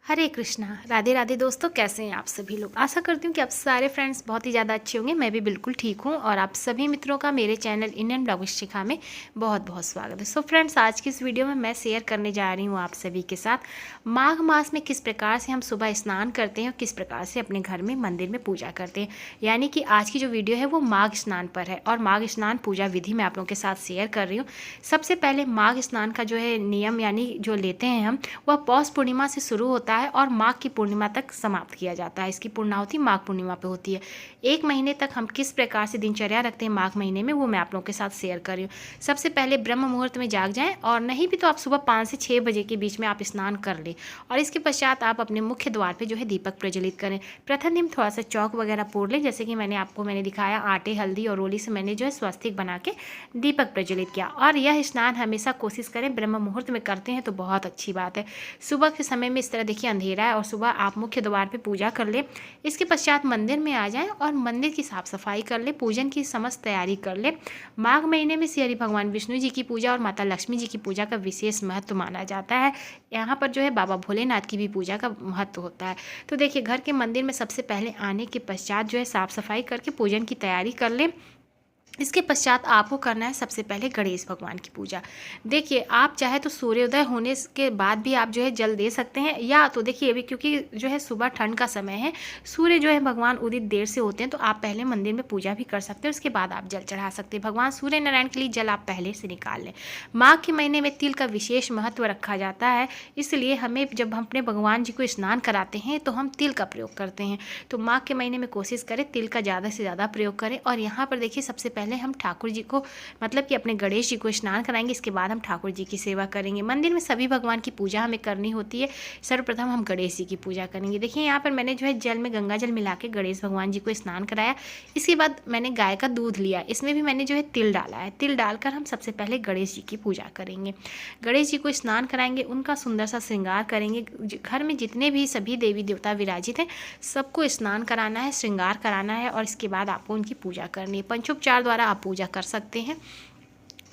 हरे कृष्णा। राधे राधे दोस्तों, कैसे हैं आप सभी लोग। आशा करती हूँ कि आप सारे फ्रेंड्स बहुत ही ज़्यादा अच्छे होंगे। मैं भी बिल्कुल ठीक हूँ और आप सभी मित्रों का मेरे चैनल इंडियन ब्लॉग शिखा में बहुत बहुत स्वागत है। सो फ्रेंड्स, आज की इस वीडियो में मैं शेयर करने जा रही हूँ आप सभी के साथ माघ मास में किस प्रकार से हम सुबह स्नान करते हैं और किस प्रकार से अपने घर में मंदिर में पूजा करते हैं। यानी कि आज की जो वीडियो है वो माघ स्नान पर है और माघ स्नान पूजा विधि मैं आप लोगों के साथ शेयर कर रही हूँ। सबसे पहले माघ स्नान का जो है नियम यानी जो लेते हैं हम, वह पौष पूर्णिमा से शुरू होता है और माघ की पूर्णिमा तक समाप्त किया जाता है। इसकी पूर्णाहुति माघ पूर्णिमा पे होती है। एक महीने तक हम किस प्रकार से दिनचर्या रखते हैं माघ महीने में, वो मैं आप लोगों के साथ शेयर कर रही हूँ। सबसे पहले ब्रह्म मुहूर्त में जाग जाएं और नहीं भी तो आप सुबह 5 से 6 बजे के बीच में आप स्नान कर लें और इसके पश्चात आप अपने मुख्य द्वार पर जो है दीपक प्रज्वलित करें। प्रथम दिन थोड़ा सा चौक वगैरह पोड़ लें, जैसे कि मैंने दिखाया। आटे, हल्दी और रोली से मैंने जो है स्वस्तिक बना के दीपक प्रज्वलित किया। और यह स्नान हमेशा कोशिश करें ब्रह्म मुहूर्त में करते हैं तो बहुत अच्छी बात है। सुबह के समय में इस तरह देखिए अंधेरा है और सुबह आप मुख्य द्वार पे पूजा कर लें। इसके पश्चात मंदिर में आ जाएं और मंदिर की साफ सफाई कर लें, पूजन की समस्त तैयारी कर लें। माघ महीने में श्री हरि भगवान विष्णु जी की पूजा और माता लक्ष्मी जी की पूजा का विशेष महत्व माना जाता है। यहाँ पर जो है बाबा भोलेनाथ की भी पूजा का महत्व होता है। तो देखिए, घर के मंदिर में सबसे पहले आने के पश्चात जो है साफ सफाई करके पूजन की तैयारी कर लें। इसके पश्चात आपको करना है सबसे पहले गणेश भगवान की पूजा। देखिए, आप चाहे तो सूर्योदय होने के बाद भी आप जो है जल दे सकते हैं, या तो देखिए अभी क्योंकि जो है सुबह ठंड का समय है, सूर्य जो है भगवान उदित देर से होते हैं, तो आप पहले मंदिर में पूजा भी कर सकते हैं, उसके बाद आप जल चढ़ा सकते हैं। भगवान सूर्य नारायण के लिए जल आप पहले से निकाल लें। माघ के महीने में तिल का विशेष महत्व रखा जाता है, इसलिए हमें जब हम अपने भगवान जी को स्नान कराते हैं तो हम तिल का प्रयोग करते हैं। तो माघ के महीने में कोशिश करें तिल का ज़्यादा से ज़्यादा प्रयोग करें। और यहाँ पर देखिए, सबसे पहले हम ठाकुर जी को मतलब कि अपने गणेश जी को स्नान कराएंगे, इसके बाद हम ठाकुर जी की सेवा करेंगे। मंदिर में सभी भगवान की पूजा हमें करनी होती है। सर्वप्रथम हम गणेश जी की पूजा करेंगे। देखिए, यहाँ पर मैंने जो है जल में गंगा जल मिला के गणेश भगवान जी को स्नान कराया। इसके बाद मैंने गाय का दूध लिया, इसमें भी मैंने जो है तिल डाला है। तिल डालकर हम सबसे पहले गणेश जी की पूजा करेंगे। गणेश जी को स्नान कराएंगे, उनका सुंदर सा श्रृंगार करेंगे। घर में जितने भी सभी देवी देवता विराजित हैं सबको स्नान कराना है, श्रृंगार कराना है और इसके बाद आपको उनकी पूजा करनी है। पंचोपचार द्वारा आप पूजा कर सकते हैं।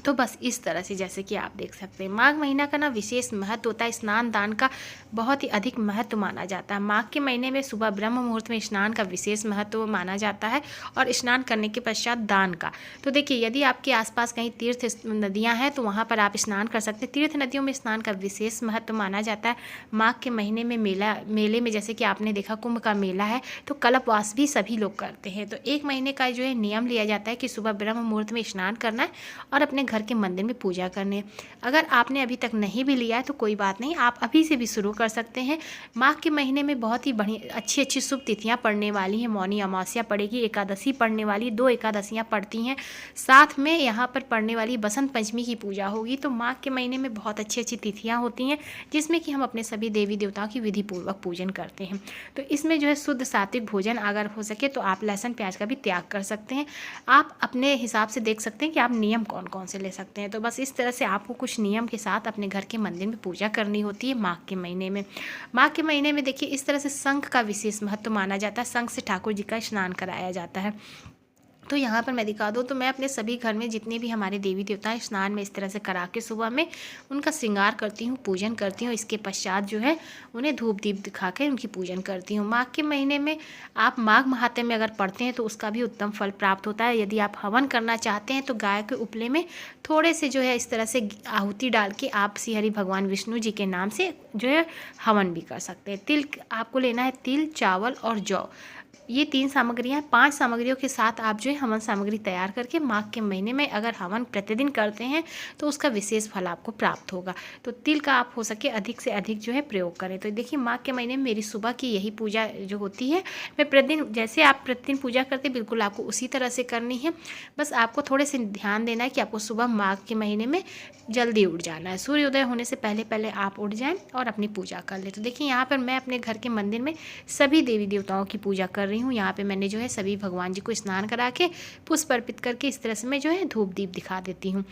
तो बस इस तरह से जैसे कि आप देख सकते हैं, माघ महीना का ना विशेष महत्व होता है। स्नान दान का बहुत ही अधिक महत्व माना जाता है। माघ के महीने में सुबह ब्रह्म मुहूर्त में स्नान का विशेष महत्व माना जाता है और स्नान करने के पश्चात दान का। तो देखिए, यदि आपके आसपास कहीं तीर्थ नदियाँ हैं तो वहाँ पर आप स्नान कर सकते हैं। तीर्थ नदियों में स्नान का विशेष महत्व माना जाता है। माघ के महीने में मेले में जैसे कि आपने देखा कुंभ का मेला है, तो कल्पवास भी सभी लोग करते हैं। तो एक महीने का जो है नियम लिया जाता है कि सुबह ब्रह्म मुहूर्त में स्नान करना है और अपने घर के मंदिर में पूजा करने। अगर आपने अभी तक नहीं भी लिया है तो कोई बात नहीं, आप अभी से भी शुरू कर सकते हैं। माघ के महीने में बहुत ही बढ़िया अच्छी अच्छी शुभ तिथियां पड़ने वाली हैं। मौनी अमावस्या पड़ेगी, एकादशी पड़ने वाली, 2 एकादशियां पड़ती हैं, साथ में यहाँ पर पड़ने वाली बसंत पंचमी की पूजा होगी। तो माघ के महीने में बहुत अच्छी अच्छी तिथियाँ होती हैं जिसमें कि हम अपने सभी देवी देवताओं की विधि पूर्वक पूजन करते हैं। तो इसमें जो है शुद्ध सात्विक भोजन अगर हो सके तो आप लहसुन प्याज का भी त्याग कर सकते हैं। आप अपने हिसाब से देख सकते हैं कि आप नियम कौन कौन से ले सकते हैं। तो बस इस तरह से आपको कुछ नियम के साथ अपने घर के मंदिर में पूजा करनी होती है माघ के महीने में। माघ के महीने में देखिए, इस तरह से शंख का विशेष महत्व माना जाता है। शंख से ठाकुर जी का स्नान कराया जाता है। तो यहाँ पर मैं दिखा दूँ तो मैं अपने सभी घर में जितने भी हमारे देवी देवता हैं स्नान में इस तरह से करा के सुबह में उनका श्रृंगार करती हूँ, पूजन करती हूँ। इसके पश्चात जो है उन्हें धूप दीप दिखा के उनकी पूजन करती हूँ। माघ के महीने में आप माघ महात्म्य में अगर पढ़ते हैं तो उसका भी उत्तम फल प्राप्त होता है। यदि आप हवन करना चाहते हैं तो गाय के उपले में थोड़े से जो है इस तरह से आहुति डाल के आप श्री हरि भगवान विष्णु जी के नाम से जो है हवन भी कर सकते हैं। तिल आपको लेना है, तिल, चावल और जौ, ये 3 सामग्रियाँ, 5 सामग्रियों के साथ आप जो है हवन सामग्री तैयार करके माघ के महीने में अगर हवन प्रतिदिन करते हैं तो उसका विशेष फल आपको प्राप्त होगा। तो तिल का आप हो सके अधिक से अधिक जो है प्रयोग करें। तो देखिए, माघ के महीने में मेरी सुबह की यही पूजा जो होती है, मैं प्रतिदिन जैसे आप प्रतिदिन पूजा करते बिल्कुल आपको उसी तरह से करनी है। बस आपको थोड़े से ध्यान देना है कि आपको सुबह माघ के महीने में जल्दी उठ जाना है। सूर्योदय होने से पहले पहले आप उठ जाएँ और अपनी पूजा कर लें। तो देखिए, यहाँ पर मैं अपने घर के मंदिर में सभी देवी देवताओं की पूजा कर रही हूँ। यहाँ पे मैंने जो है सभी भगवान जी को स्नान करा के पुष्प अर्पित करके इस तरह से मैं जो है धूप दीप दिखा देती हूँ।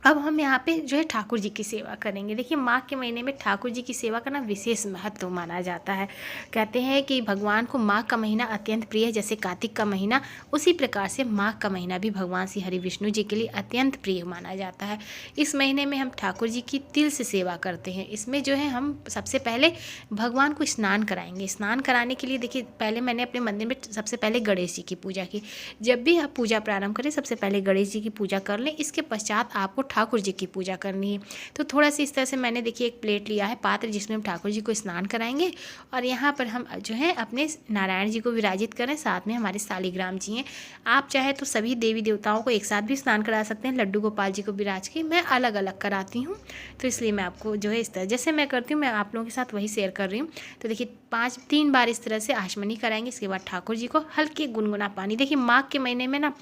अब हम यहाँ पे जो है ठाकुर जी की सेवा करेंगे। देखिए माघ के महीने में ठाकुर जी की सेवा करना विशेष महत्व माना जाता है। कहते हैं कि भगवान को माघ का महीना अत्यंत प्रिय है, जैसे कार्तिक का महीना, उसी प्रकार से माघ का महीना भी भगवान श्री हरि विष्णु जी के लिए अत्यंत प्रिय माना जाता है। इस महीने में हम ठाकुर जी की तिल से सेवा करते हैं। इसमें जो है हम सबसे पहले भगवान को स्नान कराएंगे। स्नान कराने के लिए देखिए पहले मैंने अपने मंदिर में सबसे पहले गणेश जी की पूजा की। जब भी आप पूजा प्रारंभ करें सबसे पहले गणेश जी की पूजा कर लें, इसके पश्चात आपको ठाकुर जी की पूजा करनी है। तो थोड़ा सा इस तरह से मैंने देखिए एक प्लेट लिया है, पात्र, जिसमें हम ठाकुर जी को स्नान कराएंगे और यहाँ पर हम जो है अपने नारायण जी को विराजित करें, साथ में हमारे शालिग्राम जी हैं। आप चाहे तो सभी देवी देवताओं को एक साथ भी स्नान करा सकते हैं। लड्डू गोपाल जी को विराज के मैं अलग अलग कराती हूँ, तो इसलिए मैं आपको जो है इस तरह जैसे मैं करती हूँ मैं आप लोगों के साथ वही शेयर कर रही हूँ। तो देखिए 3 बार इस तरह से आचमनी कराएंगे। इसके बाद ठाकुर जी को हल्के गुनगुना पानी, देखिए माघ के महीने में ना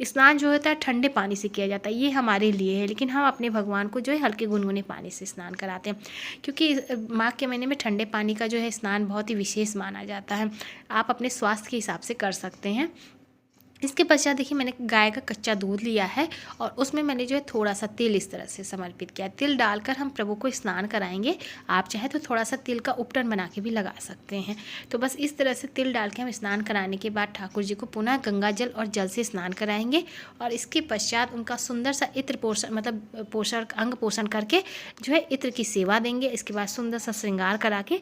स्नान जो होता है ठंडे पानी से किया जाता है, ये हमारे लिए है, लेकिन हम अपने भगवान को जो है हल्के गुनगुने पानी से स्नान कराते हैं, क्योंकि माघ के महीने में ठंडे पानी का जो है स्नान बहुत ही विशेष माना जाता है। आप अपने स्वास्थ्य के हिसाब से कर सकते हैं। इसके पश्चात देखिए मैंने गाय का कच्चा दूध लिया है और उसमें मैंने जो है थोड़ा सा तिल इस तरह से समर्पित किया। तिल डालकर हम प्रभु को स्नान कराएंगे। आप चाहे तो थोड़ा सा तिल का उपटन बना के भी लगा सकते हैं। तो बस इस तरह से तिल डाल के हम स्नान कराने के बाद ठाकुर जी को पुनः गंगा जल और जल से स्नान कराएंगे और इसके पश्चात उनका सुंदर सा इत्र पोषण मतलब पोषण अंग पोषण करके जो है इत्र की सेवा देंगे। इसके बाद सुंदर सा श्रृंगार करा के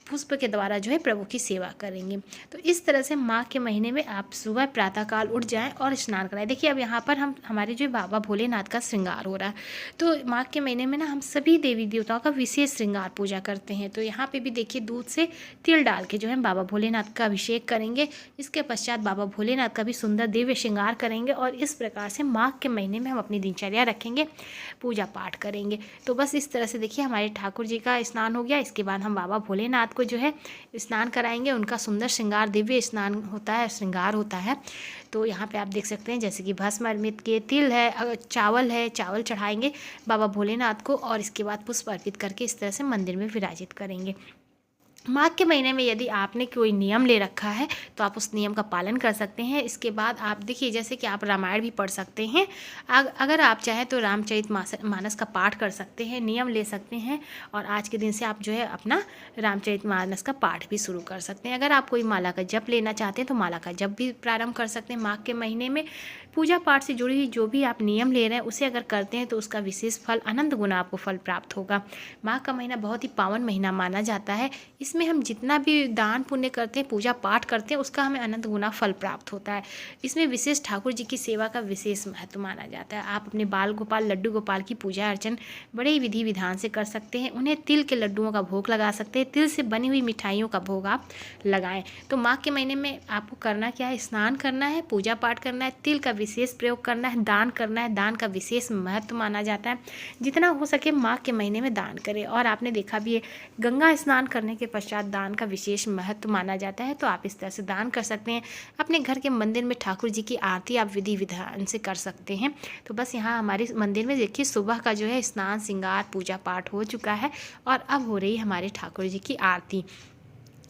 पुष्प के द्वारा जो है प्रभु की सेवा करेंगे। तो इस तरह से माघ के महीने में आप सुबह प्रातःकाल उठ जाएं और स्नान कराएं। देखिए अब यहाँ पर हम हमारे जो बाबा भोलेनाथ का श्रृंगार हो रहा है, तो माघ के महीने में ना हम सभी देवी देवताओं का विशेष श्रृंगार पूजा करते हैं। तो यहाँ पे भी देखिए दूध से तिल डाल के जो है बाबा भोलेनाथ का अभिषेक करेंगे। इसके पश्चात बाबा भोलेनाथ का भी सुंदर दिव्य श्रृंगार करेंगे और इस प्रकार से माघ के महीने में हम अपनी दिनचर्या रखेंगे, पूजा पाठ करेंगे। तो बस इस तरह से देखिए हमारे ठाकुर जी का स्नान हो गया। इसके बाद हम बाबा भोलेनाथ को जो है स्नान कराएंगे। उनका सुंदर श्रृंगार दिव्य स्नान होता है, श्रृंगार होता है। तो यहाँ पे आप देख सकते हैं जैसे कि भस्म अर्पित के तिल है, चावल चढ़ाएंगे बाबा भोलेनाथ को और इसके बाद पुष्प अर्पित करके इस तरह से मंदिर में विराजित करेंगे। माघ के महीने में यदि आपने कोई नियम ले रखा है तो आप उस नियम का पालन कर सकते हैं। इसके बाद आप देखिए जैसे कि आप रामायण भी पढ़ सकते हैं। अगर आप चाहें तो रामचरितमानस का पाठ कर सकते हैं, नियम ले सकते हैं और आज के दिन से आप जो है अपना रामचरितमानस का पाठ भी शुरू कर सकते हैं। अगर आप कोई माला का जप लेना चाहते हैं तो माला का जप भी प्रारंभ कर सकते हैं। माघ के महीने में पूजा पाठ से जुड़ी हुई जो भी आप नियम ले रहे हैं उसे अगर करते हैं तो उसका विशेष फल, अनंत गुना आपको फल प्राप्त होगा। माघ का महीना बहुत ही पावन महीना माना जाता है। इसमें हम जितना भी दान पुण्य करते हैं, पूजा पाठ करते हैं, उसका हमें अनंत गुना फल प्राप्त होता है। इसमें विशेष ठाकुर जी की सेवा का विशेष महत्व माना जाता है। आप अपने बाल गोपाल, लड्डू गोपाल की पूजा अर्चन बड़े ही विधि विधान से कर सकते हैं। उन्हें तिल के लड्डुओं का भोग लगा सकते हैं, तिल से बनी हुई मिठाइयों का भोग आप लगाएं। तो माघ के महीने में आपको करना क्या है, स्नान करना है, पूजा पाठ करना है, तिल का विशेष प्रयोग करना है, दान करना है। दान का विशेष महत्व माना जाता है। जितना हो सके माघ के महीने में दान करें। और आपने देखा भी है गंगा स्नान करने के पश्चात दान का विशेष महत्व माना जाता है। तो आप इस तरह से दान कर सकते हैं। अपने घर के मंदिर में ठाकुर जी की आरती आप विधि विधान से कर सकते हैं। तो बस यहाँ हमारे मंदिर में देखिए सुबह का जो है स्नान, श्रृंगार, पूजा पाठ हो चुका है और अब हो रही है हमारे ठाकुर जी की आरती।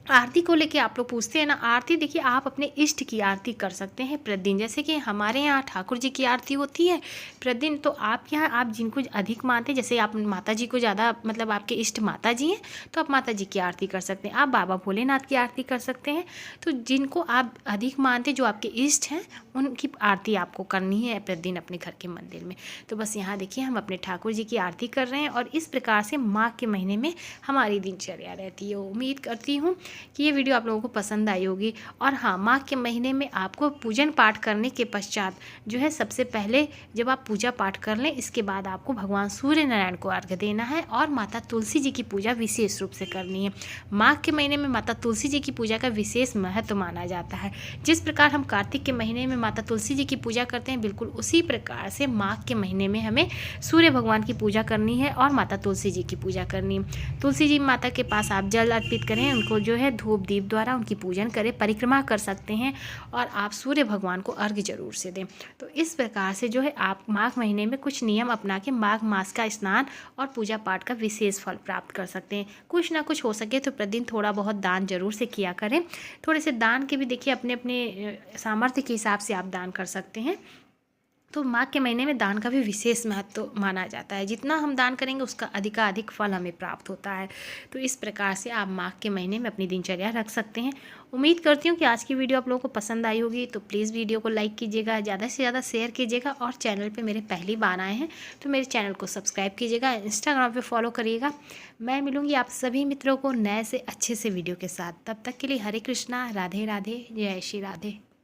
आरती को लेके आप लोग पूछते हैं ना, आरती देखिए आप अपने इष्ट की आरती कर सकते हैं प्रतिदिन। जैसे कि हमारे यहाँ ठाकुर जी की आरती होती है प्रतिदिन, तो आपके यहाँ आप जिनको अधिक मानते हैं, जैसे आप माता जी को ज़्यादा मतलब आपके इष्ट माता जी हैं तो आप माता जी की आरती कर सकते हैं। आप बाबा भोलेनाथ की आरती कर सकते हैं। तो जिनको आप अधिक मानते हैं, जो आपके इष्ट हैं, उनकी आरती आपको करनी है प्रतिदिन अपने घर के मंदिर में। तो बस यहाँ देखिए हम अपने ठाकुर जी की आरती कर रहे हैं और इस प्रकार से माघ के महीने में हमारी दिनचर्या रहती है। उम्मीद करती हूँ कि ये वीडियो आप लोगों को पसंद आई होगी। और हाँ, माघ के महीने में आपको पूजन पाठ करने के पश्चात जो है सबसे पहले जब आप पूजा पाठ कर लें, इसके बाद आपको भगवान सूर्य नारायण को अर्घ्य देना है और माता तुलसी जी की पूजा विशेष रूप से करनी है। माघ के महीने में माता तुलसी जी की पूजा का विशेष महत्व माना जाता है। जिस प्रकार हम कार्तिक के महीने में माता तुलसी जी की पूजा करते हैं, बिल्कुल उसी प्रकार से माघ के महीने में हमें सूर्य भगवान की पूजा करनी है और माता तुलसी जी की पूजा करनी है। तुलसी जी माता के पास आप जल अर्पित करें, उनको जो है धूप दीप द्वारा उनकी पूजन करें, परिक्रमा कर सकते हैं और आप सूर्य भगवान को अर्घ्य जरूर से दें। तो इस प्रकार से जो है आप माघ महीने में कुछ नियम अपना के माघ मास का स्नान और पूजा पाठ का विशेष फल प्राप्त कर सकते हैं। कुछ ना कुछ हो सके तो प्रतिदिन थोड़ा बहुत दान जरूर से किया करें। थोड़े से दान के भी देखिए अपने अपने सामर्थ्य के हिसाब से आप दान कर सकते हैं। तो माघ के महीने में दान का भी विशेष महत्व माना जाता है। जितना हम दान करेंगे उसका अधिकाधिक फल हमें प्राप्त होता है। तो इस प्रकार से आप माघ के महीने में अपनी दिनचर्या रख सकते हैं। उम्मीद करती हूँ कि आज की वीडियो आप लोगों को पसंद आई होगी। तो प्लीज़ वीडियो को लाइक कीजिएगा, ज़्यादा से ज़्यादा शेयर कीजिएगा, और चैनल पर मेरे पहली बार आए हैं तो मेरे चैनल को सब्सक्राइब कीजिएगा, इंस्टाग्राम पर फॉलो करिएगा। मैं मिलूँगी आप सभी मित्रों को नए से अच्छे से वीडियो के साथ। तब तक के लिए हरे कृष्णा, राधे राधे, जय श्री राधे।